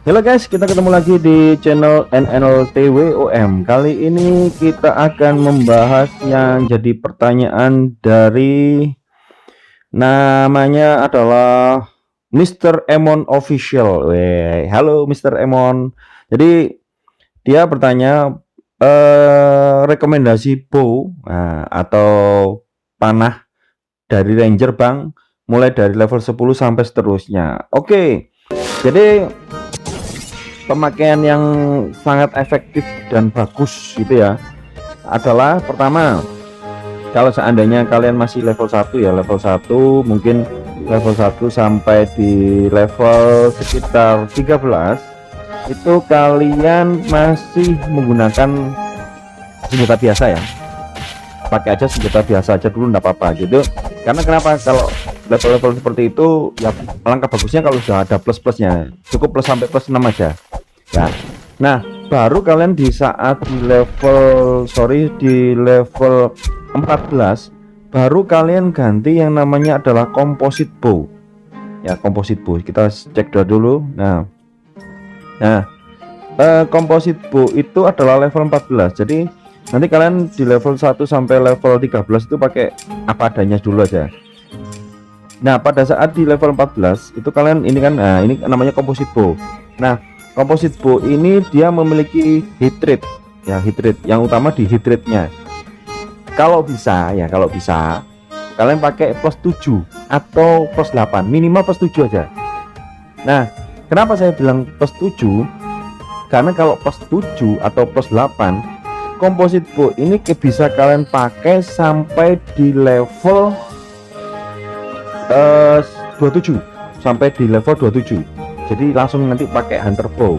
Halo guys, kita ketemu lagi di channel NNLTWOM. Kali ini kita akan membahas yang jadi pertanyaan dari namanya adalah Mr. Emon Official. Halo Mr. Emon. Jadi dia bertanya rekomendasi bow atau panah dari Ranger Bang, mulai dari level 10 sampai seterusnya. Oke. Jadi pemakaian yang sangat efektif dan bagus gitu ya adalah pertama, kalau seandainya kalian masih level 1 ya, level 1 mungkin level 1 sampai di level sekitar 13 itu kalian masih menggunakan senjata biasa ya, pakai aja senjata biasa aja dulu, enggak apa-apa gitu. Karena kenapa, kalau level-level seperti itu ya langkah bagusnya kalau sudah ada plus-plusnya, cukup plus sampai plus 6 aja ya. Nah, baru kalian di saat di level 14 baru kalian ganti yang namanya adalah composite bow ya. Composite bow kita cek dulu. Nah, composite bow itu adalah level 14. Jadi nanti kalian di level 1 sampai level 13 itu pakai apa adanya dulu aja. Nah, pada saat di level 14 itu kalian ini kan, nah ini namanya composite bow. Nah, composite bow ini dia memiliki hit rate ya, hit rate yang utama di hit rate-nya. Kalau bisa kalian pakai plus 7 atau plus 8, minimal plus 7 aja. Nah, kenapa saya bilang plus 7? Karena kalau plus 7 atau plus 8, composite bow ini bisa kalian pakai sampai di level 27, sampai di level 27. Jadi langsung nanti pakai hunter bow.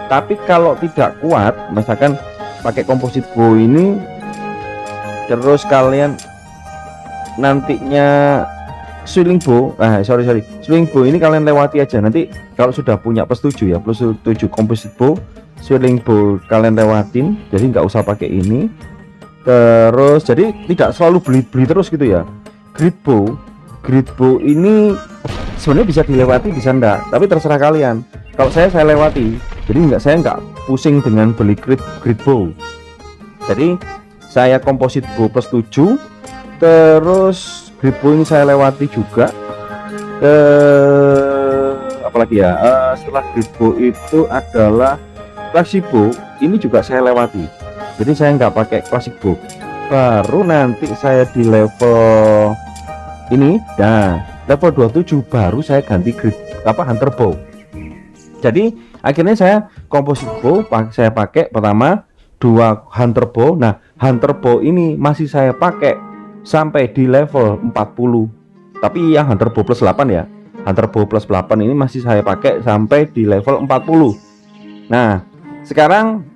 Tapi kalau tidak kuat, misalkan pakai composite bow ini terus kalian nantinya swing bow, swing bow ini kalian lewati aja. Nanti kalau sudah punya plus 7 ya, plus 7 composite bow, swing bow kalian lewatin, jadi nggak usah pakai ini. Terus jadi tidak selalu beli terus gitu ya. Grid bow ini sebenarnya bisa dilewati, bisa enggak, tapi terserah kalian. Kalau saya lewati, jadi saya nggak pusing dengan beli grid bow. Jadi saya composite bow plus 7, terus grid bow ini saya lewati juga. Apalagi ya, setelah grid bow itu adalah classic bow, ini juga saya lewati. Jadi saya nggak pakai classic bow. Baru nanti saya di level ini, nah level 27 baru saya ganti hunter bow. Jadi akhirnya saya composite bow saya pakai pertama 2 hunter bow. Nah, hunter bow ini masih saya pakai sampai di level 40. Tapi yang hunter bow plus 8 ya, hunter bow plus 8 ini masih saya pakai sampai di level 40. Nah, sekarang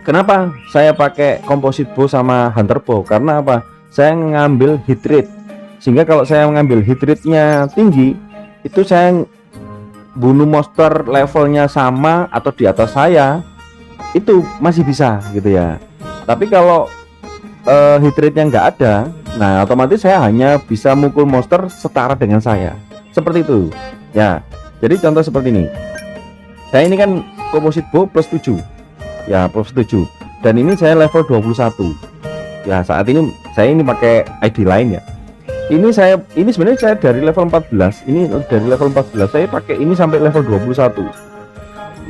kenapa saya pakai composite bow sama hunter bow? Karena apa? Saya ngambil hit rate, sehingga kalau saya mengambil hit rate-nya tinggi, itu saya bunuh monster levelnya sama atau di atas saya, itu masih bisa gitu ya. Tapi kalau hit rate-nya nggak ada, nah otomatis saya hanya bisa mukul monster setara dengan saya, seperti itu ya. Jadi contoh seperti ini, saya ini kan composite bow plus 7 ya, plus 7, dan ini saya level 21 ya. Saat ini saya ini pakai ID lain ya. Ini sebenarnya saya dari level 14, ini dari level 14 saya pakai ini sampai level 21.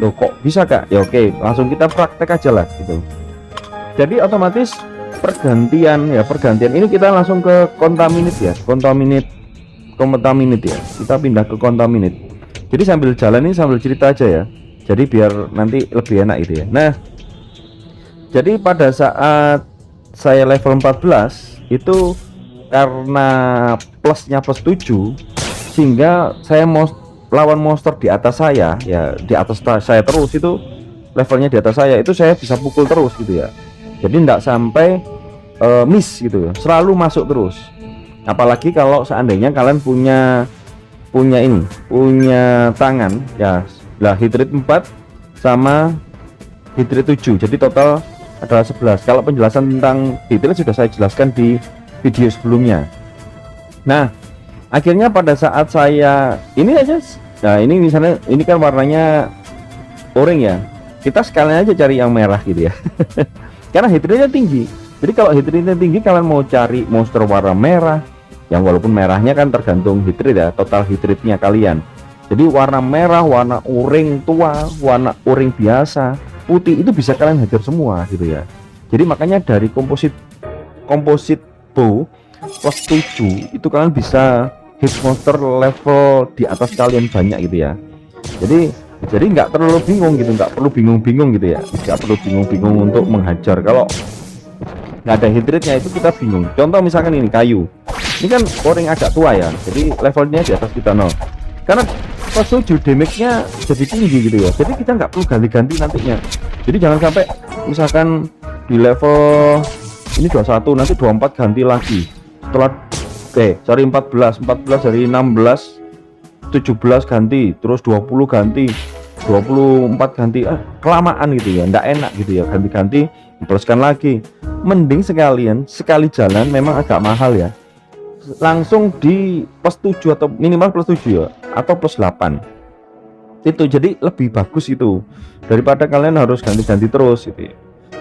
Loh, kok bisa Kak? Ya oke, langsung kita praktek aja lah gitu. Jadi otomatis pergantian ini kita langsung ke contaminate ya, contaminate ya. Kita pindah ke contaminate. Jadi sambil jalan ini sambil cerita aja ya. Jadi biar nanti lebih enak itu ya. Nah, jadi pada saat saya level 14 itu karena plusnya plus 7, sehingga saya lawan monster di atas saya ya, di atas saya terus, itu levelnya di atas saya, itu saya bisa pukul terus gitu ya. Jadi tidak sampai miss gitu ya, selalu masuk terus. Apalagi kalau seandainya kalian punya tangan ya, lah hit rate 4 sama hit rate 7, jadi total adalah 11. Kalau penjelasan tentang hit rate sudah saya jelaskan di video sebelumnya. Nah, akhirnya pada saat saya ini aja, nah ini misalnya ini kan warnanya O-ring ya, kita sekalian aja cari yang merah gitu ya. Karena hit rate-nya tinggi. Jadi kalau hit rate-nya tinggi, kalian mau cari monster warna merah, yang walaupun merahnya kan tergantung hit rate ya, total hit rate-nya kalian. Jadi warna merah, warna O-ring tua, warna O-ring biasa, putih, itu bisa kalian hajar semua gitu ya. Jadi makanya dari komposit bow plus 7 itu kalian bisa hit monster level di atas kalian banyak gitu ya. Jadi nggak terlalu bingung gitu, nggak perlu bingung-bingung gitu ya, nggak perlu bingung-bingung untuk menghajar. Kalau nggak ada hit rate-nya itu kita bingung. Contoh misalkan ini kayu, ini kan O-ring agak tua ya, jadi levelnya di atas kita 0. Karena plus 7 damage-nya jadi tinggi gitu ya, jadi kita nggak perlu ganti-ganti nantinya. Jadi jangan sampai misalkan di level ini 21 nanti 24 ganti lagi setelah 14 dari 16 17 ganti, terus 20 ganti, 24 ganti, kelamaan gitu ya, ndak enak gitu ya, ganti-ganti pluskan lagi. Mending sekali jalan, memang agak mahal ya, langsung di plus 7 atau minimal plus 7 ya, atau plus 8 itu, jadi lebih bagus itu daripada kalian harus ganti-ganti terus gitu ya.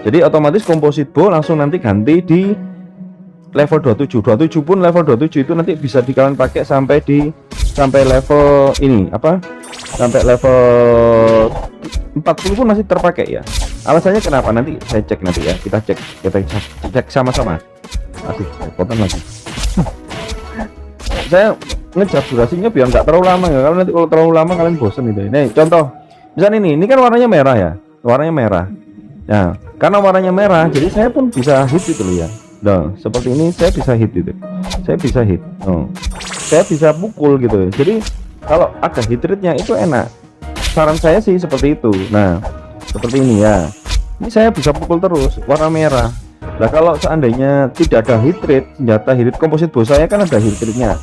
Jadi otomatis composite bow langsung nanti ganti di level 27 pun level 27 itu nanti bisa kalian pakai sampai level ini apa, sampai level 40 pun masih terpakai ya. Alasannya kenapa nanti saya cek, nanti ya kita cek sama-sama. Aduh, potong lagi. Saya ngejar durasinya biar nggak terlalu lama ya, kalau nanti kalau terlalu lama kalian bosen gitu. Nih contoh misalnya ini kan warnanya merah ya, warnanya merah. Nah karena warnanya merah jadi saya pun bisa hit itu loh ya. Nah seperti ini saya bisa hit itu, saya bisa hit, saya bisa pukul gitu. Jadi kalau ada hit rate-nya itu enak, saran saya sih seperti itu. Nah seperti ini ya, ini saya bisa pukul terus warna merah. Nah kalau seandainya tidak ada hit rate, senjata hit rate komposit bow saya kan ada hit rate-nya,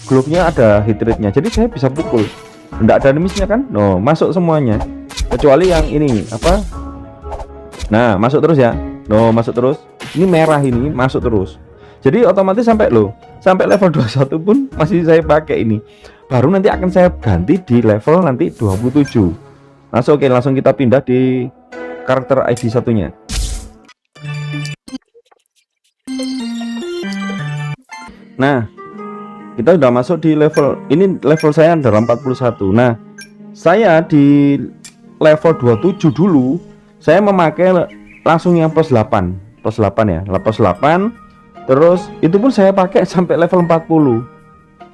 glove-nya ada hit rate-nya, jadi saya bisa pukul, enggak ada miss-nya kan. No, masuk semuanya kecuali yang ini apa, nah masuk terus ya, no masuk terus, ini merah ini masuk terus. Jadi otomatis sampai level 21 pun masih saya pakai ini. Baru nanti akan saya ganti di level nanti 27. Oke, langsung kita pindah di karakter ID satunya. Nah kita udah masuk di level ini, level saya adalah 41. Nah saya di level 27 dulu saya memakai langsung yang plus 8 ya, plus 8. Terus itu pun saya pakai sampai level 40.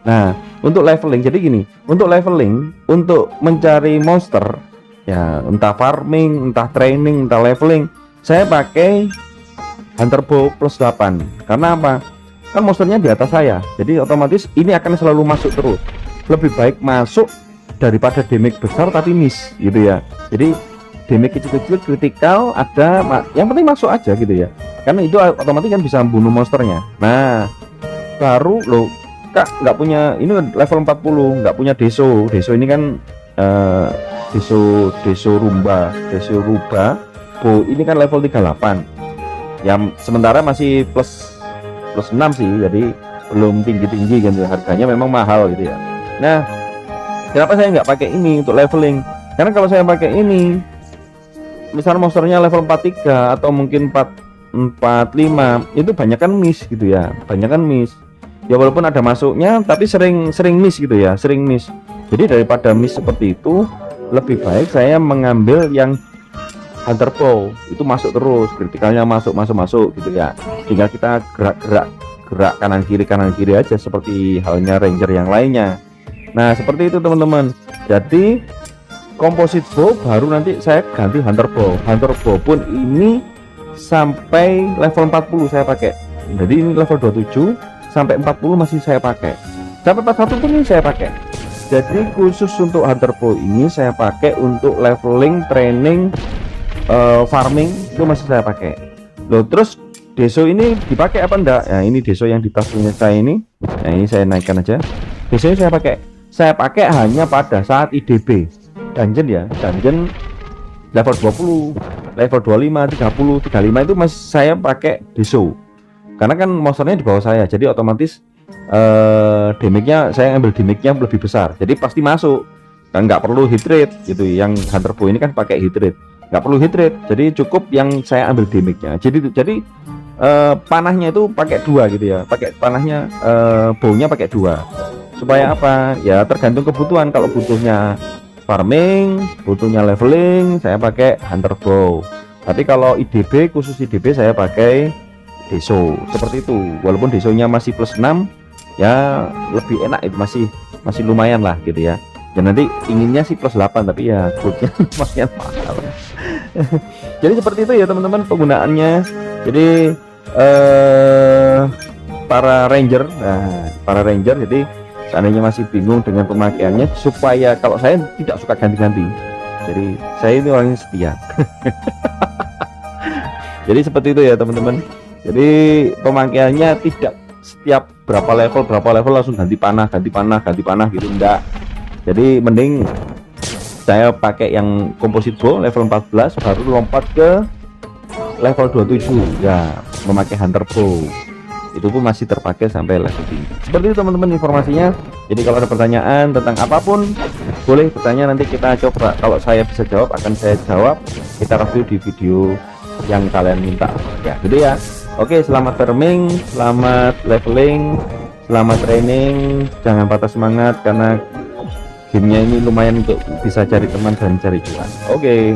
Nah untuk leveling, jadi gini, untuk leveling, untuk mencari monster ya, entah farming, entah training, entah leveling, saya pakai hunter bow plus 8. Karena apa? Kan monsternya di atas saya, jadi otomatis ini akan selalu masuk terus. Lebih baik masuk daripada damage besar tapi miss gitu ya. Jadi damage kecil-kecil kritikal ada, yang penting masuk aja gitu ya, karena itu otomatis kan bisa membunuh monsternya. Nah baru lo kak nggak punya ini level 40, nggak punya deso ini kan deso ruba bow ini kan level 38 yang sementara masih plus 6 sih, jadi belum tinggi gitu, harganya memang mahal gitu ya. Nah kenapa saya nggak pakai ini untuk leveling? Karena kalau saya pakai ini, misal monsternya level 43 atau mungkin 45, itu banyak kan miss gitu ya, banyak kan miss ya, walaupun ada masuknya tapi sering miss gitu ya, sering miss. Jadi daripada miss seperti itu, lebih baik saya mengambil yang hunter bow, itu masuk terus, kritikalnya masuk gitu ya, tinggal kita gerak kanan kiri aja seperti halnya ranger yang lainnya. Nah seperti itu teman-teman. Jadi composite bow baru nanti saya ganti hunter bow pun ini sampai level 40 saya pakai. Jadi ini level 27 sampai 40 masih saya pakai, sampai 41 pun ini saya pakai. Jadi khusus untuk hunter bow ini saya pakai untuk leveling, training, farming itu masih saya pakai loh. Terus deso ini dipakai apa enggak ya, ini deso yang di tas punya saya ini. Nah ini saya naikkan aja, deso saya pakai hanya pada saat IDB dungeon ya, dungeon level 20, level 25, 30, 35 itu masih saya pakai deso, karena kan monsternya di bawah saya, jadi otomatis damage-nya saya ambil damage-nya lebih besar, jadi pasti masuk. kan nggak perlu hit rate gitu. Yang hunter bow ini kan pakai hit rate, nggak perlu hit rate, jadi cukup yang saya ambil damage-nya. Jadi panahnya itu pakai 2 gitu ya, pakai panahnya, bownya pakai 2. Supaya apa ya, tergantung kebutuhan. Kalau butuhnya farming, butuhnya leveling, saya pakai hunter bow. Tapi kalau IDB, khusus IDB saya pakai deso seperti itu. Walaupun desonya masih plus 6 ya, lebih enak itu, masih lumayan lah gitu ya. Dan nanti inginnya sih plus 8, tapi ya goldnya lumayan mahal. Jadi seperti itu ya teman-teman penggunaannya. Jadi para ranger, jadi seandainya masih bingung dengan pemakaiannya, supaya kalau saya tidak suka ganti-ganti, jadi saya ini orangnya setia. Jadi seperti itu ya teman-teman. Jadi pemakaiannya tidak setiap berapa level langsung ganti panah gitu, enggak. Jadi mending saya pakai yang composite bow level 14 baru lompat ke level 27 ya, memakai hunter bow. Itu pun masih terpakai sampai level tinggi. Seperti itu teman-teman informasinya. Jadi kalau ada pertanyaan tentang apapun, boleh bertanya, nanti kita coba. Kalau saya bisa jawab, akan saya jawab. Kita review di video yang kalian minta ya, gitu ya. Oke, selamat farming, selamat leveling, selamat training. Jangan patah semangat, karena gamenya ini lumayan untuk bisa cari teman dan cari cuan. Oke.